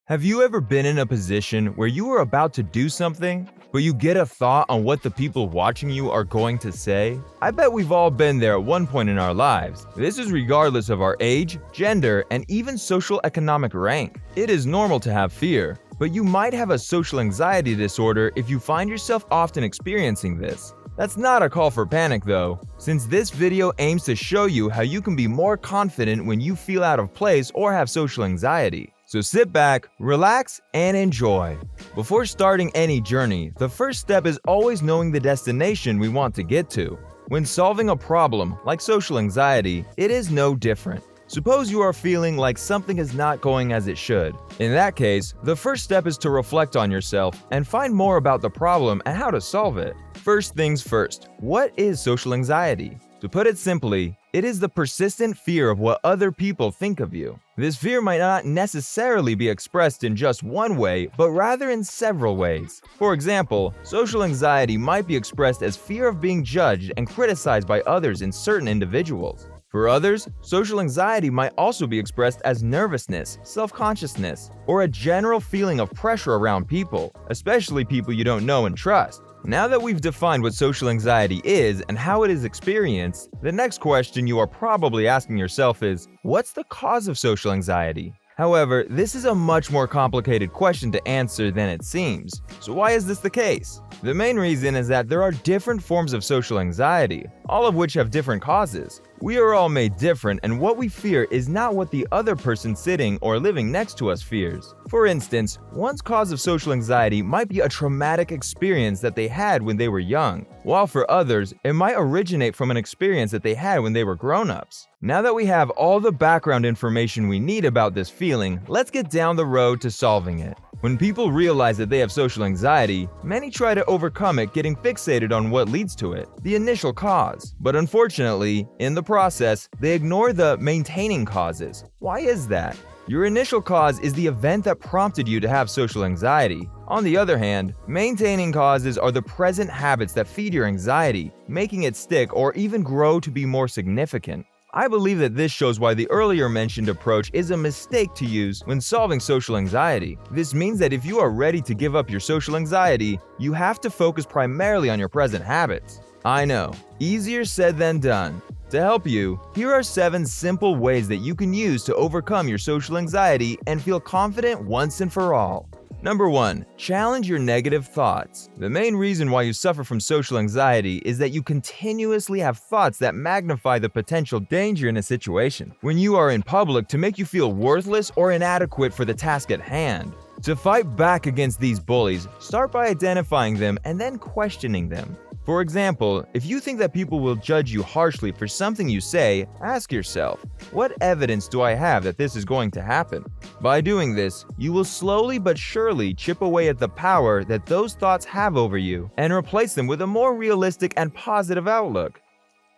Have you ever been in a position where you were about to do something, but you get a thought on what the people watching you are going to say? I bet we've all been there at one point in our lives. This is regardless of our age, gender, and even social economic rank. It is normal to have fear, but you might have a social anxiety disorder if you find yourself often experiencing this. That's not a call for panic though, since this video aims to show you how you can be more confident when you feel out of place or have social anxiety. So sit back, relax, and enjoy. Before starting any journey, the first step is always knowing the destination we want to get to. When solving a problem, like social anxiety, it is no different. Suppose you are feeling like something is not going as it should. In that case, the first step is to reflect on yourself and find more about the problem and how to solve it. First things first, what is social anxiety? To put it simply, it is the persistent fear of what other people think of you. This fear might not necessarily be expressed in just one way, but rather in several ways. For example, social anxiety might be expressed as fear of being judged and criticized by others in certain individuals. For others, social anxiety might also be expressed as nervousness, self-consciousness, or a general feeling of pressure around people, especially people you don't know and trust. Now that we've defined what social anxiety is and how it is experienced, the next question you are probably asking yourself is, what's the cause of social anxiety? However, this is a much more complicated question to answer than it seems. So why is this the case? The main reason is that there are different forms of social anxiety, all of which have different causes. We are all made different, and what we fear is not what the other person sitting or living next to us fears. For instance, one's cause of social anxiety might be a traumatic experience that they had when they were young, while for others, it might originate from an experience that they had when they were grown-ups. Now that we have all the background information we need about this feeling, let's get down the road to solving it. When people realize that they have social anxiety, many try to overcome it, getting fixated on what leads to it, the initial cause. But unfortunately, in the process, they ignore the maintaining causes. Why is that? Your initial cause is the event that prompted you to have social anxiety. On the other hand, maintaining causes are the present habits that feed your anxiety, making it stick or even grow to be more significant. I believe that this shows why the earlier mentioned approach is a mistake to use when solving social anxiety. This means that if you are ready to give up your social anxiety, you have to focus primarily on your present habits. I know, easier said than done. To help you, here are 7 simple ways that you can use to overcome your social anxiety and feel confident once and for all. Number 1. Challenge your negative thoughts. The main reason why you suffer from social anxiety is that you continuously have thoughts that magnify the potential danger in a situation. When you are in public to make you feel worthless or inadequate for the task at hand. To fight back against these bullies, start by identifying them and then questioning them. For example, if you think that people will judge you harshly for something you say, ask yourself, what evidence do I have that this is going to happen? By doing this, you will slowly but surely chip away at the power that those thoughts have over you and replace them with a more realistic and positive outlook.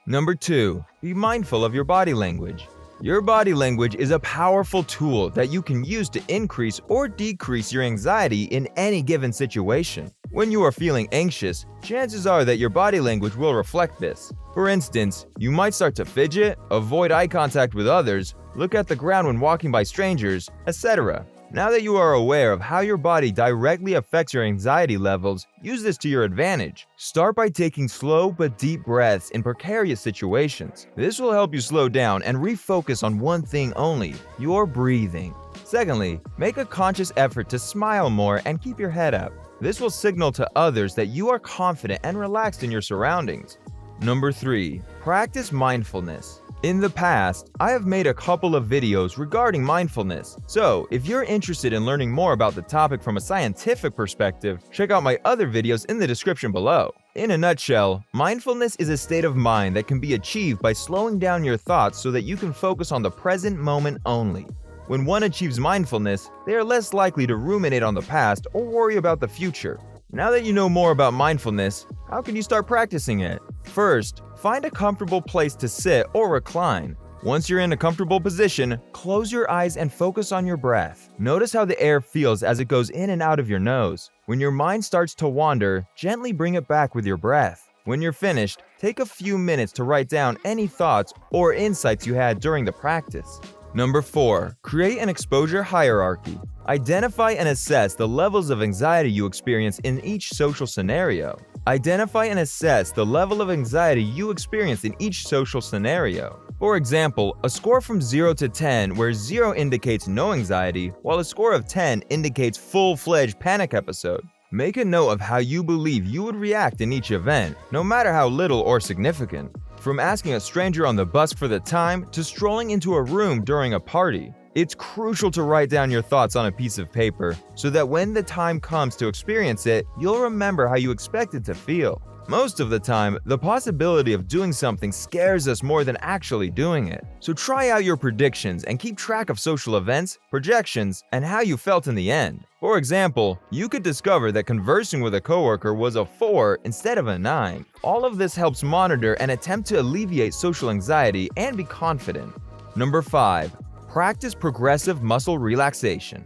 Number 2. Be mindful of your body language. Your body language is a powerful tool that you can use to increase or decrease your anxiety in any given situation. When you are feeling anxious, chances are that your body language will reflect this. For instance, you might start to fidget, avoid eye contact with others, look at the ground when walking by strangers, etc. Now that you are aware of how your body directly affects your anxiety levels, use this to your advantage. Start by taking slow but deep breaths in precarious situations. This will help you slow down and refocus on one thing only, your breathing. Secondly, make a conscious effort to smile more and keep your head up. This will signal to others that you are confident and relaxed in your surroundings. Number 3. Practice mindfulness. In the past, I have made a couple of videos regarding mindfulness, so if you're interested in learning more about the topic from a scientific perspective, check out my other videos in the description below. In a nutshell, mindfulness is a state of mind that can be achieved by slowing down your thoughts so that you can focus on the present moment only. When one achieves mindfulness, they are less likely to ruminate on the past or worry about the future. Now that you know more about mindfulness, how can you start practicing it? First, find a comfortable place to sit or recline. Once you're in a comfortable position, close your eyes and focus on your breath. Notice how the air feels as it goes in and out of your nose. When your mind starts to wander, gently bring it back with your breath. When you're finished, take a few minutes to write down any thoughts or insights you had during the practice. Number 4. Create an exposure hierarchy. Identify and assess the levels of anxiety you experience in each social scenario. Identify and assess the level of anxiety you experience in each social scenario. For example, a score from 0 to 10 where 0 indicates no anxiety, while a score of 10 indicates full-fledged panic episode. Make a note of how you believe you would react in each event, no matter how little or significant. From asking a stranger on the bus for the time to strolling into a room during a party. It's crucial to write down your thoughts on a piece of paper so that when the time comes to experience it, you'll remember how you expected to feel. Most of the time, the possibility of doing something scares us more than actually doing it. So try out your predictions and keep track of social events, projections, and how you felt in the end. For example, you could discover that conversing with a coworker was a 4 instead of a 9. All of this helps monitor and attempt to alleviate social anxiety and be confident. Number 5. Practice progressive muscle relaxation.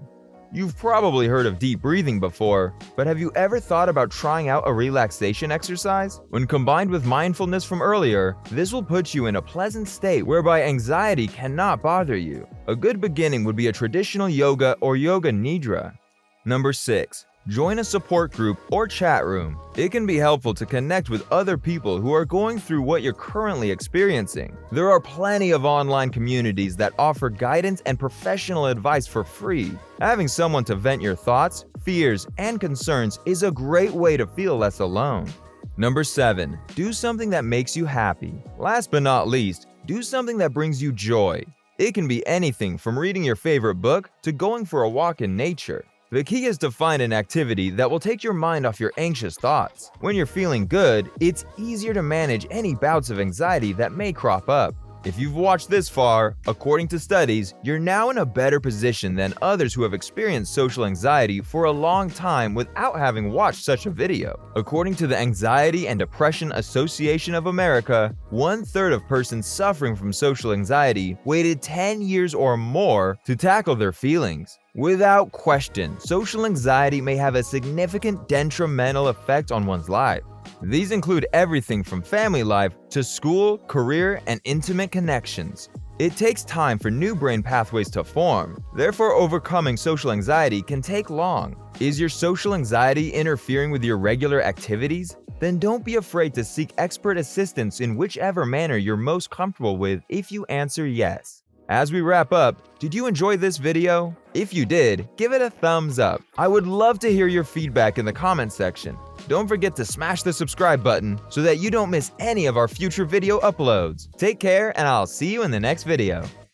You've probably heard of deep breathing before, but have you ever thought about trying out a relaxation exercise? When combined with mindfulness from earlier, this will put you in a pleasant state whereby anxiety cannot bother you. A good beginning would be a traditional yoga or yoga nidra. Number 6. Join a support group or chat room. It can be helpful to connect with other people who are going through what you're currently experiencing. There are plenty of online communities that offer guidance and professional advice for free. Having someone to vent your thoughts, fears, and concerns is a great way to feel less alone. Number 7. Do something that makes you happy. Last but not least, do something that brings you joy. It can be anything from reading your favorite book to going for a walk in nature. The key is to find an activity that will take your mind off your anxious thoughts. When you're feeling good, it's easier to manage any bouts of anxiety that may crop up. If you've watched this far, according to studies, you're now in a better position than others who have experienced social anxiety for a long time without having watched such a video. According to the Anxiety and Depression Association of America, 1/3 of persons suffering from social anxiety waited 10 years or more to tackle their feelings. Without question, social anxiety may have a significant detrimental effect on one's life. These include everything from family life to school, career, and intimate connections. It takes time for new brain pathways to form. Therefore, overcoming social anxiety can take long. Is your social anxiety interfering with your regular activities? Then don't be afraid to seek expert assistance in whichever manner you're most comfortable with if you answer yes. As we wrap up, did you enjoy this video? If you did, give it a thumbs up. I would love to hear your feedback in the comments section. Don't forget to smash the subscribe button so that you don't miss any of our future video uploads. Take care, and I'll see you in the next video.